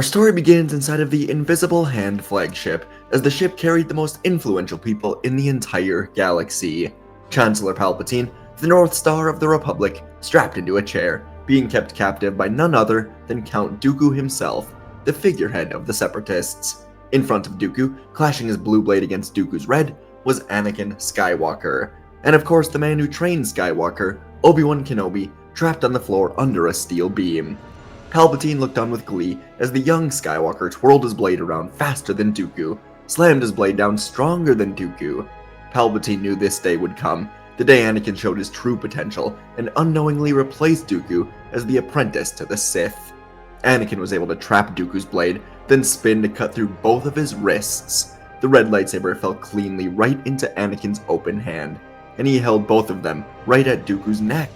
Our story begins inside of the Invisible Hand flagship, as the ship carried the most influential people in the entire galaxy. Chancellor Palpatine, the North Star of the Republic, strapped into a chair, being kept captive by none other than Count Dooku himself, the figurehead of the Separatists. In front of Dooku, clashing his blue blade against Dooku's red, was Anakin Skywalker. And of course the man who trained Skywalker, Obi-Wan Kenobi, trapped on the floor under a steel beam. Palpatine looked on with glee as the young Skywalker twirled his blade around faster than Dooku, slammed his blade down stronger than Dooku. Palpatine knew this day would come, the day Anakin showed his true potential and unknowingly replaced Dooku as the apprentice to the Sith. Anakin was able to trap Dooku's blade, then spin to cut through both of his wrists. The red lightsaber fell cleanly right into Anakin's open hand, and he held both of them right at Dooku's neck.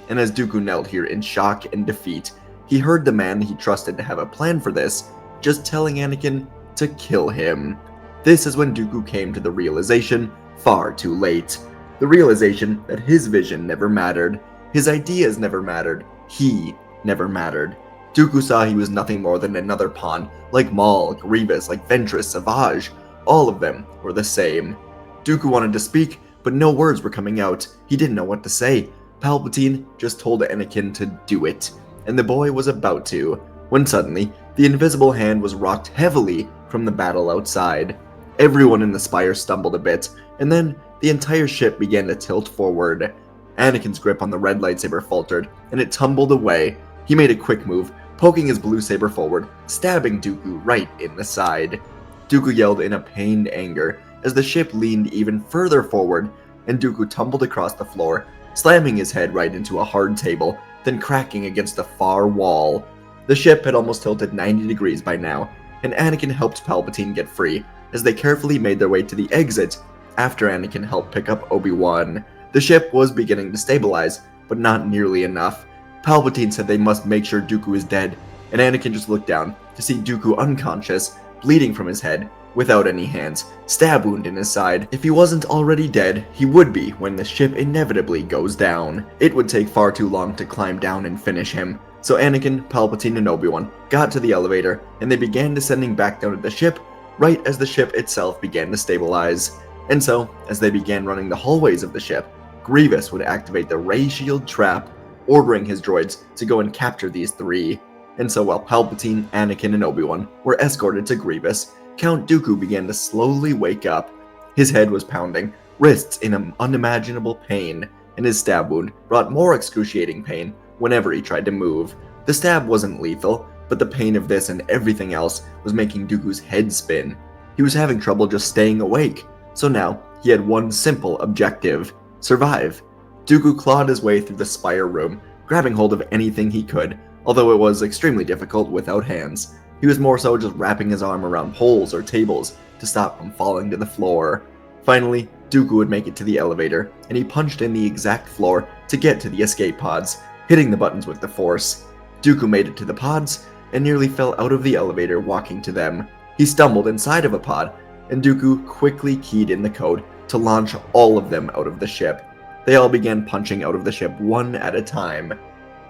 And as Dooku knelt here in shock and defeat, he heard the man he trusted to have a plan for this, just telling Anakin to kill him. This is when Dooku came to the realization, far too late. The realization that his vision never mattered, his ideas never mattered, he never mattered. Dooku saw he was nothing more than another pawn, like Maul, Grievous, like Ventress, Savage. All of them were the same. Dooku wanted to speak, but no words were coming out. He didn't know what to say. Palpatine just told Anakin to do it, and the boy was about to, when suddenly, the invisible hand was rocked heavily from the battle outside. Everyone in the spire stumbled a bit, and then the entire ship began to tilt forward. Anakin's grip on the red lightsaber faltered, and it tumbled away. He made a quick move, poking his blue saber forward, stabbing Dooku right in the side. Dooku yelled in a pained anger as the ship leaned even further forward, and Dooku tumbled across the floor, slamming his head right into a hard table, then cracking against the far wall. The ship had almost tilted 90 degrees by now, and Anakin helped Palpatine get free as they carefully made their way to the exit after Anakin helped pick up Obi-Wan. The ship was beginning to stabilize, but not nearly enough. Palpatine said they must make sure Dooku is dead, and Anakin just looked down to see Dooku unconscious, bleeding from his head, without any hands, stab wound in his side. If he wasn't already dead, he would be when the ship inevitably goes down. It would take far too long to climb down and finish him. So Anakin, Palpatine, and Obi-Wan got to the elevator, and they began descending back down to the ship, right as the ship itself began to stabilize. And so, as they began running the hallways of the ship, Grievous would activate the Ray Shield trap, ordering his droids to go and capture these three. And so while Palpatine, Anakin, and Obi-Wan were escorted to Grievous, Count Dooku began to slowly wake up. His head was pounding, wrists in unimaginable pain, and his stab wound brought more excruciating pain whenever he tried to move. The stab wasn't lethal, but the pain of this and everything else was making Dooku's head spin. He was having trouble just staying awake, so now he had one simple objective: survive. Dooku clawed his way through the spire room, grabbing hold of anything he could, although it was extremely difficult without hands. He was more so just wrapping his arm around poles or tables to stop from falling to the floor. Finally, Dooku would make it to the elevator, and he punched in the exact floor to get to the escape pods, hitting the buttons with the Force. Dooku made it to the pods, and nearly fell out of the elevator walking to them. He stumbled inside of a pod, and Dooku quickly keyed in the code to launch all of them out of the ship. They all began punching out of the ship one at a time.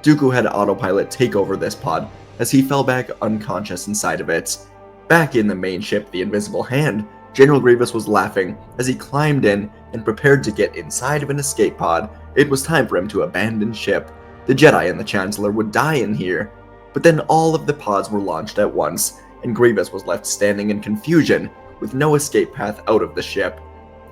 Dooku had autopilot take over this pod, as he fell back unconscious inside of it. Back in the main ship, the Invisible Hand, General Grievous was laughing as he climbed in and prepared to get inside of an escape pod. It was time for him to abandon ship. The Jedi and the Chancellor would die in here. But then all of the pods were launched at once, and Grievous was left standing in confusion, with no escape path out of the ship.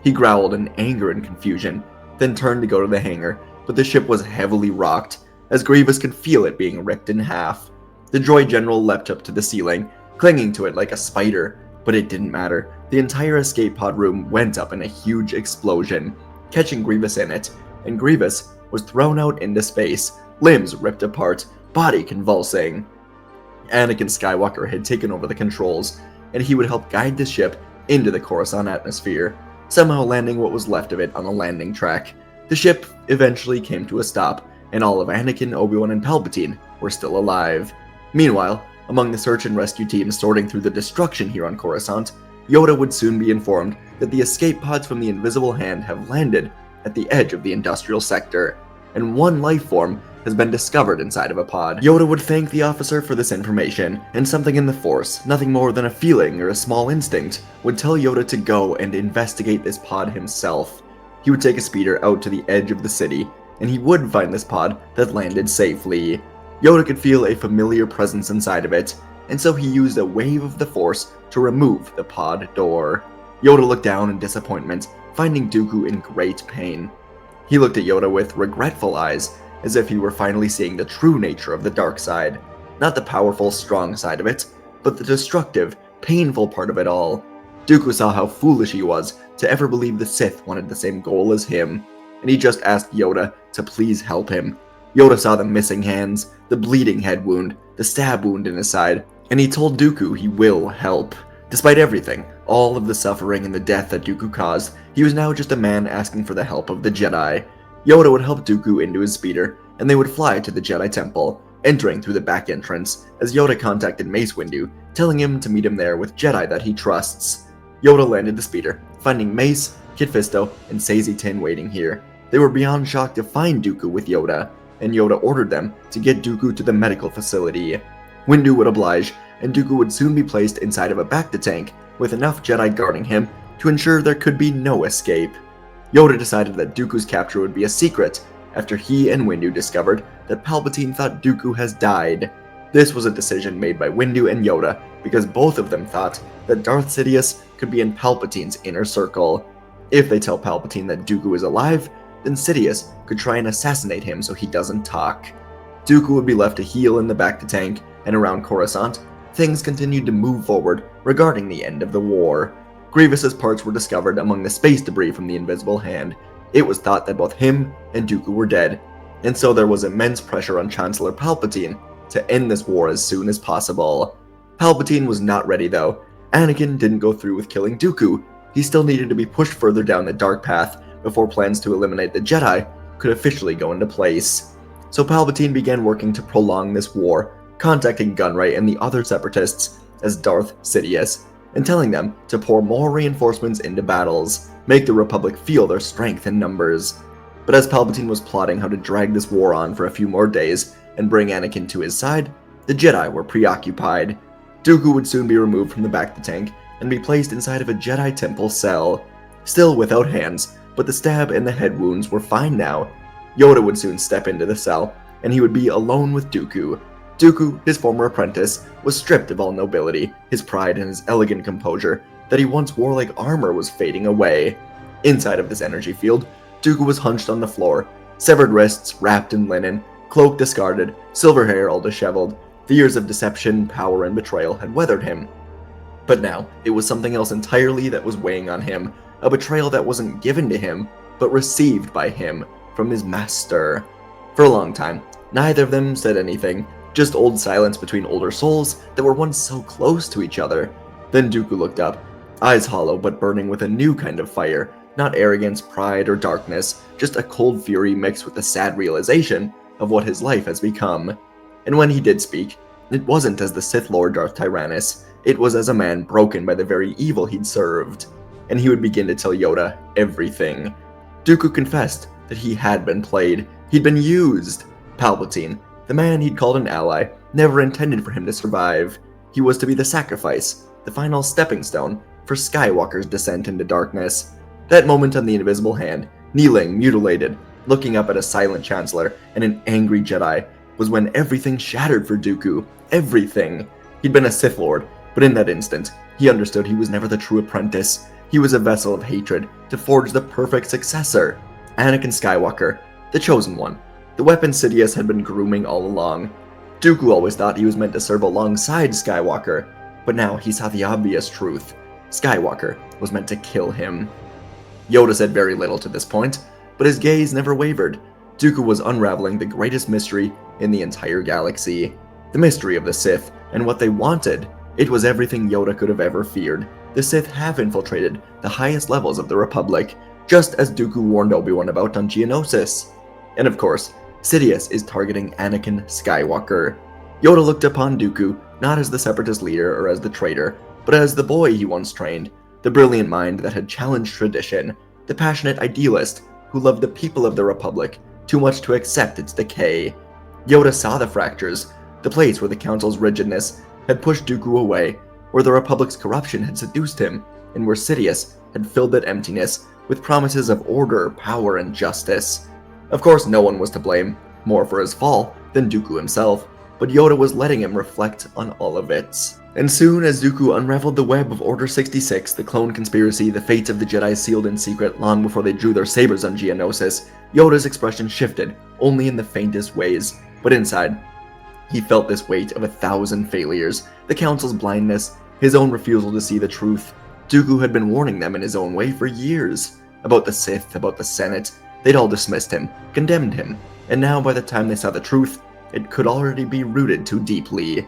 He growled in anger and confusion, then turned to go to the hangar, but the ship was heavily rocked, as Grievous could feel it being ripped in half. The droid general leapt up to the ceiling, clinging to it like a spider, but it didn't matter. The entire escape pod room went up in a huge explosion, catching Grievous in it, and Grievous was thrown out into space, limbs ripped apart, body convulsing. Anakin Skywalker had taken over the controls, and he would help guide the ship into the Coruscant atmosphere, somehow landing what was left of it on a landing track. The ship eventually came to a stop, and all of Anakin, Obi-Wan, and Palpatine were still alive. Meanwhile, among the search and rescue teams sorting through the destruction here on Coruscant, Yoda would soon be informed that the escape pods from the Invisible Hand have landed at the edge of the industrial sector, and one life form has been discovered inside of a pod. Yoda would thank the officer for this information, and something in the Force, nothing more than a feeling or a small instinct, would tell Yoda to go and investigate this pod himself. He would take a speeder out to the edge of the city, and he would find this pod that landed safely. Yoda could feel a familiar presence inside of it, and so he used a wave of the Force to remove the pod door. Yoda looked down in disappointment, finding Dooku in great pain. He looked at Yoda with regretful eyes, as if he were finally seeing the true nature of the dark side. Not the powerful, strong side of it, but the destructive, painful part of it all. Dooku saw how foolish he was to ever believe the Sith wanted the same goal as him, and he just asked Yoda to please help him. Yoda saw the missing hands, the bleeding head wound, the stab wound in his side, and he told Dooku he will help. Despite everything, all of the suffering and the death that Dooku caused, he was now just a man asking for the help of the Jedi. Yoda would help Dooku into his speeder, and they would fly to the Jedi Temple, entering through the back entrance, as Yoda contacted Mace Windu, telling him to meet him there with Jedi that he trusts. Yoda landed the speeder, finding Mace, Kit Fisto, and Saesee Tiin waiting here. They were beyond shocked to find Dooku with Yoda, and Yoda ordered them to get Dooku to the medical facility. Windu would oblige, and Dooku would soon be placed inside of a Bacta tank with enough Jedi guarding him to ensure there could be no escape. Yoda decided that Dooku's capture would be a secret after he and Windu discovered that Palpatine thought Dooku has died. This was a decision made by Windu and Yoda because both of them thought that Darth Sidious could be in Palpatine's inner circle. If they tell Palpatine that Dooku is alive, then Sidious could try and assassinate him so he doesn't talk. Dooku would be left to heal in the Bacta tank, and around Coruscant, things continued to move forward regarding the end of the war. Grievous's parts were discovered among the space debris from the Invisible Hand. It was thought that both him and Dooku were dead, and so there was immense pressure on Chancellor Palpatine to end this war as soon as possible. Palpatine was not ready though. Anakin didn't go through with killing Dooku. He still needed to be pushed further down the dark path before plans to eliminate the Jedi could officially go into place. So Palpatine began working to prolong this war, contacting Gunray and the other separatists as Darth Sidious, and telling them to pour more reinforcements into battles, make the Republic feel their strength in numbers. But as Palpatine was plotting how to drag this war on for a few more days and bring Anakin to his side, the Jedi were preoccupied. Dooku would soon be removed from the Bacta tank and be placed inside of a Jedi Temple cell. Still without hands, but the stab and the head wounds were fine now. Yoda would soon step into the cell, and he would be alone with Dooku. Dooku, his former apprentice, was stripped of all nobility, his pride and his elegant composure that he once wore like armor was fading away. Inside of this energy field, Dooku was hunched on the floor, severed wrists wrapped in linen, cloak discarded, silver hair all disheveled. The years of deception, power, and betrayal had weathered him. But now, it was something else entirely that was weighing on him, a betrayal that wasn't given to him, but received by him from his master. For a long time, neither of them said anything, just old silence between older souls that were once so close to each other. Then Dooku looked up, eyes hollow but burning with a new kind of fire, not arrogance, pride, or darkness, just a cold fury mixed with the sad realization of what his life has become. And when he did speak, it wasn't as the Sith Lord Darth Tyrannus, it was as a man broken by the very evil he'd served. And he would begin to tell Yoda everything. Dooku confessed that he had been played, he'd been used. Palpatine, the man he'd called an ally, never intended for him to survive. He was to be the sacrifice, the final stepping stone for Skywalker's descent into darkness. That moment on the Invisible Hand, kneeling, mutilated, looking up at a silent Chancellor and an angry Jedi, was when everything shattered for Dooku. Everything. He'd been a Sith Lord, but in that instant, he understood he was never the true apprentice. He was a vessel of hatred to forge the perfect successor. Anakin Skywalker, the chosen one, the weapon Sidious had been grooming all along. Dooku always thought he was meant to serve alongside Skywalker, but now he saw the obvious truth. Skywalker was meant to kill him. Yoda said very little to this point, but his gaze never wavered. Dooku was unraveling the greatest mystery in the entire galaxy. The mystery of the Sith and what they wanted. It was everything Yoda could have ever feared. The Sith have infiltrated the highest levels of the Republic, just as Dooku warned Obi-Wan about on Geonosis. And of course, Sidious is targeting Anakin Skywalker. Yoda looked upon Dooku not as the Separatist leader or as the traitor, but as the boy he once trained, the brilliant mind that had challenged tradition, the passionate idealist who loved the people of the Republic too much to accept its decay. Yoda saw the fractures, the place where the Council's rigidness had pushed Dooku away, where the Republic's corruption had seduced him, and where Sidious had filled that emptiness with promises of order, power, and justice. Of course, no one was to blame, more for his fall than Dooku himself, but Yoda was letting him reflect on all of it. And soon as Dooku unraveled the web of Order 66, the clone conspiracy, the fates of the Jedi sealed in secret long before they drew their sabers on Geonosis, Yoda's expression shifted, only in the faintest ways. But inside, he felt this weight of 1,000 failures, the Council's blindness, his own refusal to see the truth. Dooku had been warning them in his own way for years. About the Sith, about the Senate, they'd all dismissed him, condemned him, and now by the time they saw the truth, it could already be rooted too deeply.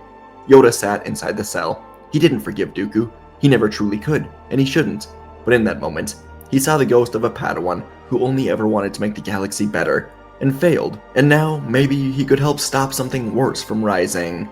Yoda sat inside the cell. He didn't forgive Dooku. He never truly could, and he shouldn't. But in that moment, he saw the ghost of a Padawan who only ever wanted to make the galaxy better, and failed. And now, maybe he could help stop something worse from rising.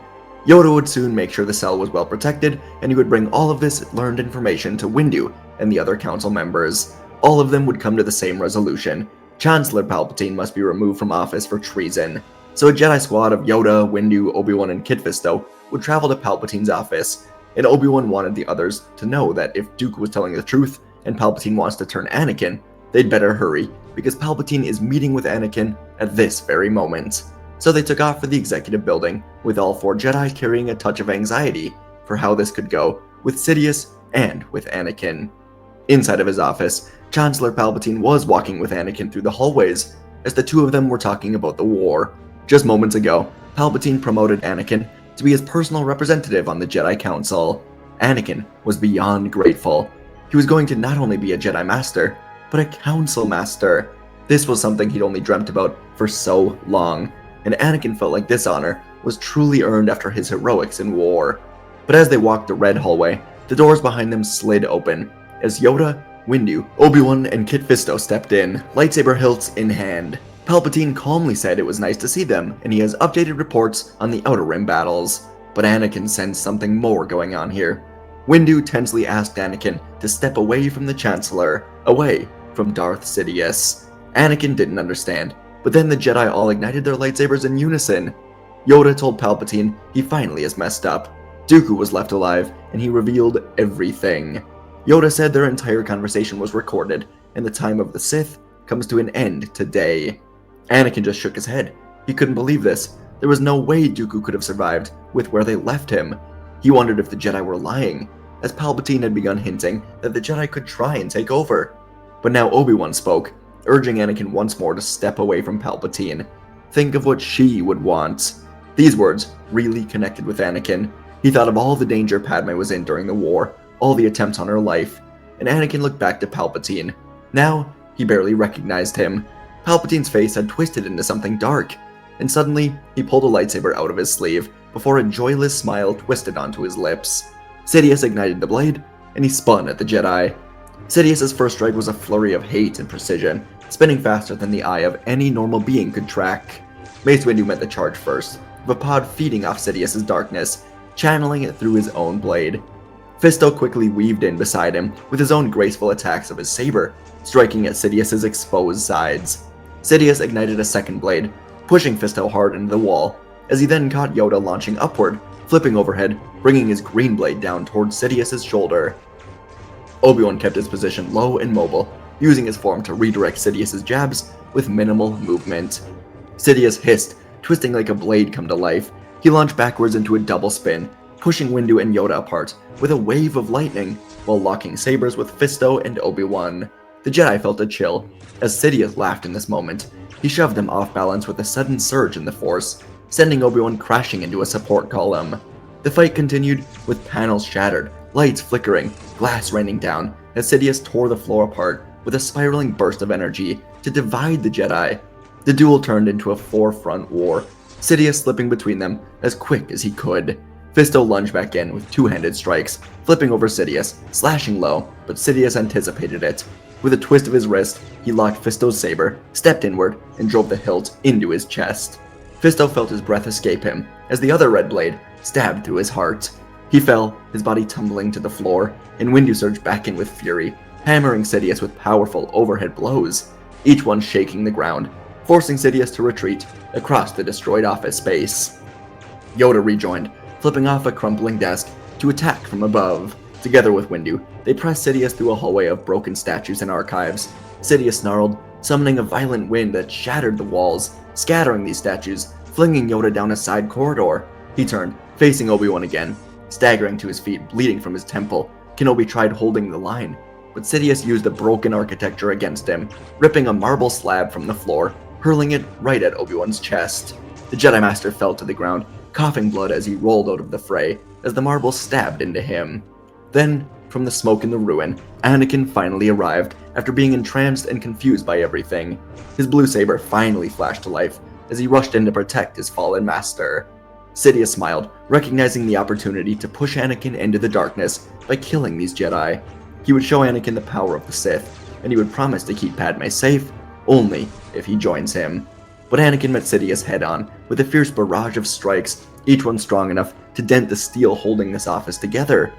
Yoda would soon make sure the cell was well protected, and he would bring all of this learned information to Windu and the other council members. All of them would come to the same resolution. Chancellor Palpatine must be removed from office for treason. So a Jedi squad of Yoda, Windu, Obi-Wan, and Kit Fisto would travel to Palpatine's office, and Obi-Wan wanted the others to know that if Dooku was telling the truth and Palpatine wants to turn Anakin, they'd better hurry, because Palpatine is meeting with Anakin at this very moment. So they took off for the executive building, with all 4 Jedi carrying a touch of anxiety for how this could go, with Sidious and with Anakin. Inside of his office, Chancellor Palpatine was walking with Anakin through the hallways, as the two of them were talking about the war. Just moments ago, Palpatine promoted Anakin to be his personal representative on the Jedi Council. Anakin was beyond grateful. He was going to not only be a Jedi Master, but a Council Master. This was something he'd only dreamt about for so long, and Anakin felt like this honor was truly earned after his heroics in war. But as they walked the red hallway, the doors behind them slid open, as Yoda, Windu, Obi-Wan, and Kit Fisto stepped in, lightsaber hilts in hand. Palpatine calmly said it was nice to see them, and he has updated reports on the Outer Rim battles. But Anakin sensed something more going on here. Windu tensely asked Anakin to step away from the Chancellor, away from Darth Sidious. Anakin didn't understand, but then the Jedi all ignited their lightsabers in unison. Yoda told Palpatine he finally has messed up. Dooku was left alive, and he revealed everything. Yoda said their entire conversation was recorded, and the time of the Sith comes to an end today. Anakin just shook his head. He couldn't believe this. There was no way Dooku could have survived with where they left him. He wondered if the Jedi were lying, as Palpatine had begun hinting that the Jedi could try and take over. But now Obi-Wan spoke, urging Anakin once more to step away from Palpatine. Think of what she would want. These words really connected with Anakin. He thought of all the danger Padme was in during the war, all the attempts on her life, and Anakin looked back to Palpatine. Now, he barely recognized him. Palpatine's face had twisted into something dark, and suddenly, he pulled a lightsaber out of his sleeve before a joyless smile twisted onto his lips. Sidious ignited the blade, and he spun at the Jedi. Sidious's first strike was a flurry of hate and precision, spinning faster than the eye of any normal being could track. Mace Windu met the charge first, with a pod feeding off Sidious's darkness, channeling it through his own blade. Fisto quickly weaved in beside him with his own graceful attacks of his saber, striking at Sidious's exposed sides. Sidious ignited a second blade, pushing Fisto hard into the wall, as he then caught Yoda launching upward, flipping overhead, bringing his green blade down towards Sidious's shoulder. Obi-Wan kept his position low and mobile, using his form to redirect Sidious's jabs with minimal movement. Sidious hissed, twisting like a blade come to life. He launched backwards into a double spin, pushing Windu and Yoda apart with a wave of lightning, while locking sabers with Fisto and Obi-Wan. The Jedi felt a chill, as Sidious laughed in this moment. He shoved them off balance with a sudden surge in the Force, sending Obi-Wan crashing into a support column. The fight continued, with panels shattered, lights flickering, glass raining down, as Sidious tore the floor apart with a spiraling burst of energy to divide the Jedi. The duel turned into a four-front war, Sidious slipping between them as quick as he could. Fisto lunged back in with two-handed strikes, flipping over Sidious, slashing low, but Sidious anticipated it. With a twist of his wrist, he locked Fisto's saber, stepped inward, and drove the hilt into his chest. Fisto felt his breath escape him, as the other red blade stabbed through his heart. He fell, his body tumbling to the floor, and Windu surged back in with fury, hammering Sidious with powerful overhead blows, each one shaking the ground. forcing Sidious to retreat across the destroyed office space. Yoda rejoined, flipping off a crumbling desk to attack from above. Together with Windu, they pressed Sidious through a hallway of broken statues and archives. Sidious snarled, summoning a violent wind that shattered the walls, scattering these statues, flinging Yoda down a side corridor. He turned, facing Obi-Wan again. Staggering to his feet, bleeding from his temple, Kenobi tried holding the line, but Sidious used the broken architecture against him, ripping a marble slab from the floor, hurling it right at Obi-Wan's chest. The Jedi Master fell to the ground, coughing blood as he rolled out of the fray, as the marble stabbed into him. Then, from the smoke in the ruin, Anakin finally arrived, after being entranced and confused by everything. His blue saber finally flashed to life, as he rushed in to protect his fallen master. Sidious smiled, recognizing the opportunity to push Anakin into the darkness by killing these Jedi. He would show Anakin the power of the Sith, and he would promise to keep Padme safe, only if he joins him. But Anakin met Sidious head-on, with a fierce barrage of strikes, each one strong enough to dent the steel holding this office together.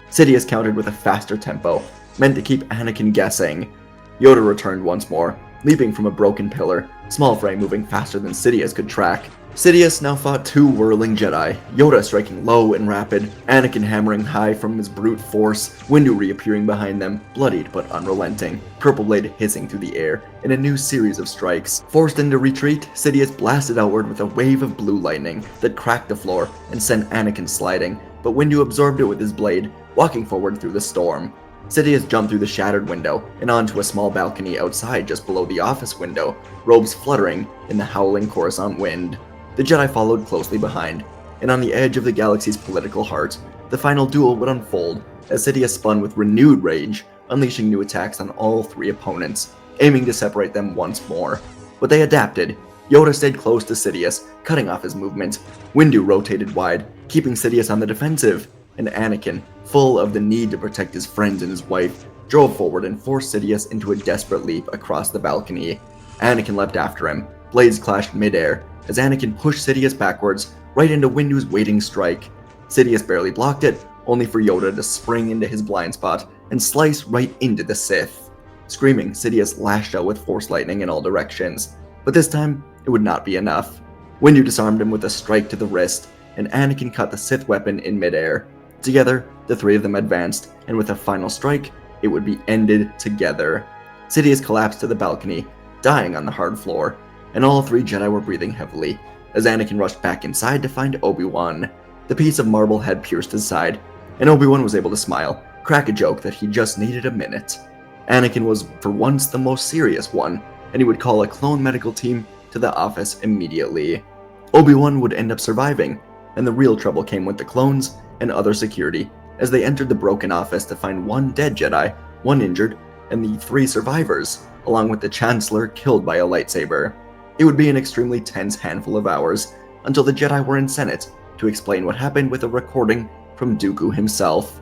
Sidious countered with a faster tempo, meant to keep Anakin guessing. Yoda returned once more, leaping from a broken pillar, small fray moving faster than Sidious could track. Sidious now fought two whirling Jedi, Yoda striking low and rapid, Anakin hammering high from his brute force, Windu reappearing behind them, bloodied but unrelenting, Purple Blade hissing through the air in a new series of strikes. Forced into retreat, Sidious blasted outward with a wave of blue lightning that cracked the floor and sent Anakin sliding, but Windu absorbed it with his blade, walking forward through the storm. Sidious jumped through the shattered window and onto a small balcony outside just below the office window, robes fluttering in the howling Coruscant wind. The Jedi followed closely behind, and on the edge of the galaxy's political heart, the final duel would unfold as Sidious spun with renewed rage, unleashing new attacks on all three opponents, aiming to separate them once more. But they adapted. Yoda stayed close to Sidious, cutting off his movement. Windu rotated wide, keeping Sidious on the defensive, and Anakin, full of the need to protect his friends and his wife, drove forward and forced Sidious into a desperate leap across the balcony. Anakin leapt after him. Blades clashed midair, as Anakin pushed Sidious backwards, right into Windu's waiting strike. Sidious barely blocked it, only for Yoda to spring into his blind spot and slice right into the Sith. Screaming, Sidious lashed out with Force lightning in all directions, but this time, it would not be enough. Windu disarmed him with a strike to the wrist, and Anakin caught the Sith weapon in midair. Together, the three of them advanced, and with a final strike, it would be ended together. Sidious collapsed to the balcony, dying on the hard floor, and all three Jedi were breathing heavily, as Anakin rushed back inside to find Obi-Wan. The piece of marble had pierced his side, and Obi-Wan was able to smile, crack a joke that he just needed a minute. Anakin was, for once, the most serious one, and he would call a clone medical team to the office immediately. Obi-Wan would end up surviving, and the real trouble came with the clones and other security, as they entered the broken office to find one dead Jedi, one injured, and the three survivors, along with the Chancellor killed by a lightsaber. It would be an extremely tense handful of hours until the Jedi were in Senate to explain what happened with a recording from Dooku himself.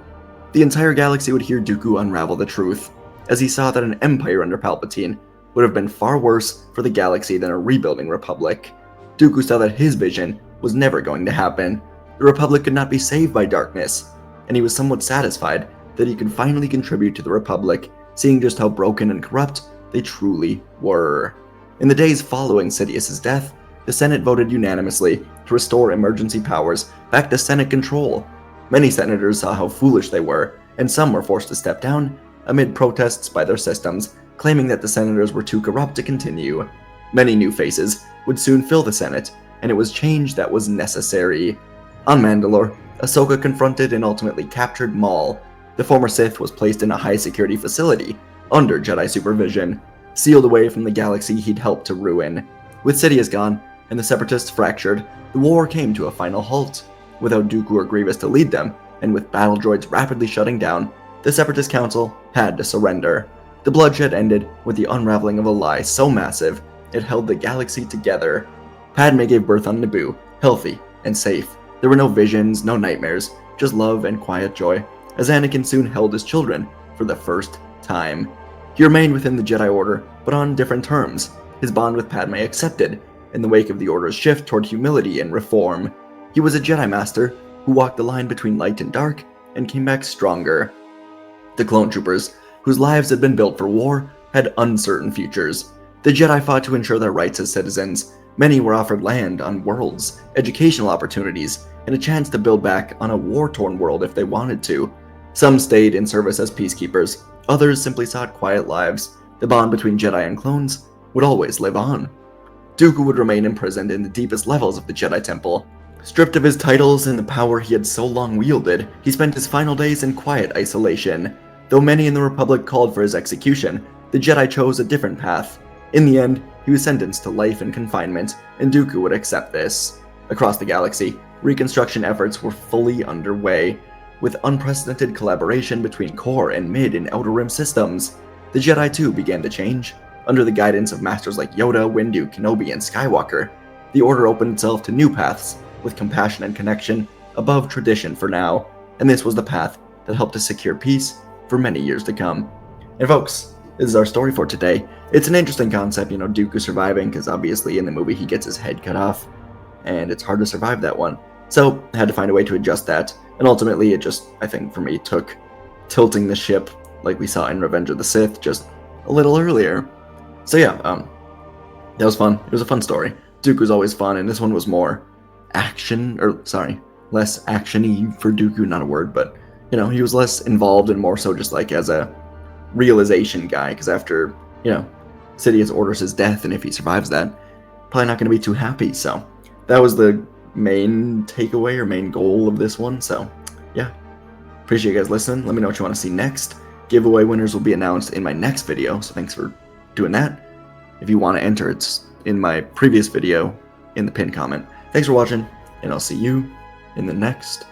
The entire galaxy would hear Dooku unravel the truth, as he saw that an empire under Palpatine would have been far worse for the galaxy than a rebuilding republic. Dooku saw that his vision was never going to happen. The Republic could not be saved by darkness, and he was somewhat satisfied that he could finally contribute to the Republic, seeing just how broken and corrupt they truly were. In the days following Sidious's death, the Senate voted unanimously to restore emergency powers back to Senate control. Many senators saw how foolish they were, and some were forced to step down amid protests by their systems, claiming that the senators were too corrupt to continue. Many new faces would soon fill the Senate, and it was change that was necessary. On Mandalore, Ahsoka confronted and ultimately captured Maul. The former Sith was placed in a high-security facility, under Jedi supervision, sealed away from the galaxy he'd helped to ruin. With Sidious gone, and the Separatists fractured, the war came to a final halt. Without Dooku or Grievous to lead them, and with battle droids rapidly shutting down, the Separatist Council had to surrender. The bloodshed ended with the unraveling of a lie so massive, it held the galaxy together. Padme gave birth on Naboo, healthy and safe. There were no visions, no nightmares, just love and quiet joy, as Anakin soon held his children for the first time. He remained within the Jedi Order, but on different terms. His bond with Padme accepted, in the wake of the Order's shift toward humility and reform. He was a Jedi Master who walked the line between light and dark, and came back stronger. The clone troopers, whose lives had been built for war, had uncertain futures. The Jedi fought to ensure their rights as citizens. Many were offered land on worlds, educational opportunities, and a chance to build back on a war-torn world if they wanted to. Some stayed in service as peacekeepers, others simply sought quiet lives. The bond between Jedi and clones would always live on. Dooku would remain imprisoned in the deepest levels of the Jedi Temple. Stripped of his titles and the power he had so long wielded, he spent his final days in quiet isolation. Though many in the Republic called for his execution, the Jedi chose a different path. In the end, he was sentenced to life in confinement, and Dooku would accept this. Across the galaxy, reconstruction efforts were fully underway, with unprecedented collaboration between core and mid and outer rim systems. The Jedi too began to change. Under the guidance of masters like Yoda, Windu, Kenobi, and Skywalker, the Order opened itself to new paths, with compassion and connection above tradition for now, and this was the path that helped to secure peace for many years to come. And folks, this is our story for today. It's an interesting concept, Dooku surviving, because obviously in the movie he gets his head cut off, and it's hard to survive that one. So, I had to find a way to adjust that, and ultimately it just, I think for me, took tilting the ship, like we saw in Revenge of the Sith, just a little earlier. So yeah, that was fun. It was a fun story. Dooku's always fun, and this one was more less action-y for Dooku, not a word, but, he was less involved and more so just like as a realization guy, because after, Sidious orders his death, and if he survives that, probably not going to be too happy, so that was the main takeaway or main goal of this one, so yeah. Appreciate you guys listening. Let me know what you want to see next. Giveaway winners will be announced in my next video, so thanks for doing that. If you want to enter, it's in my previous video in the pinned comment. Thanks for watching, and I'll see you in the next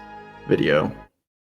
video.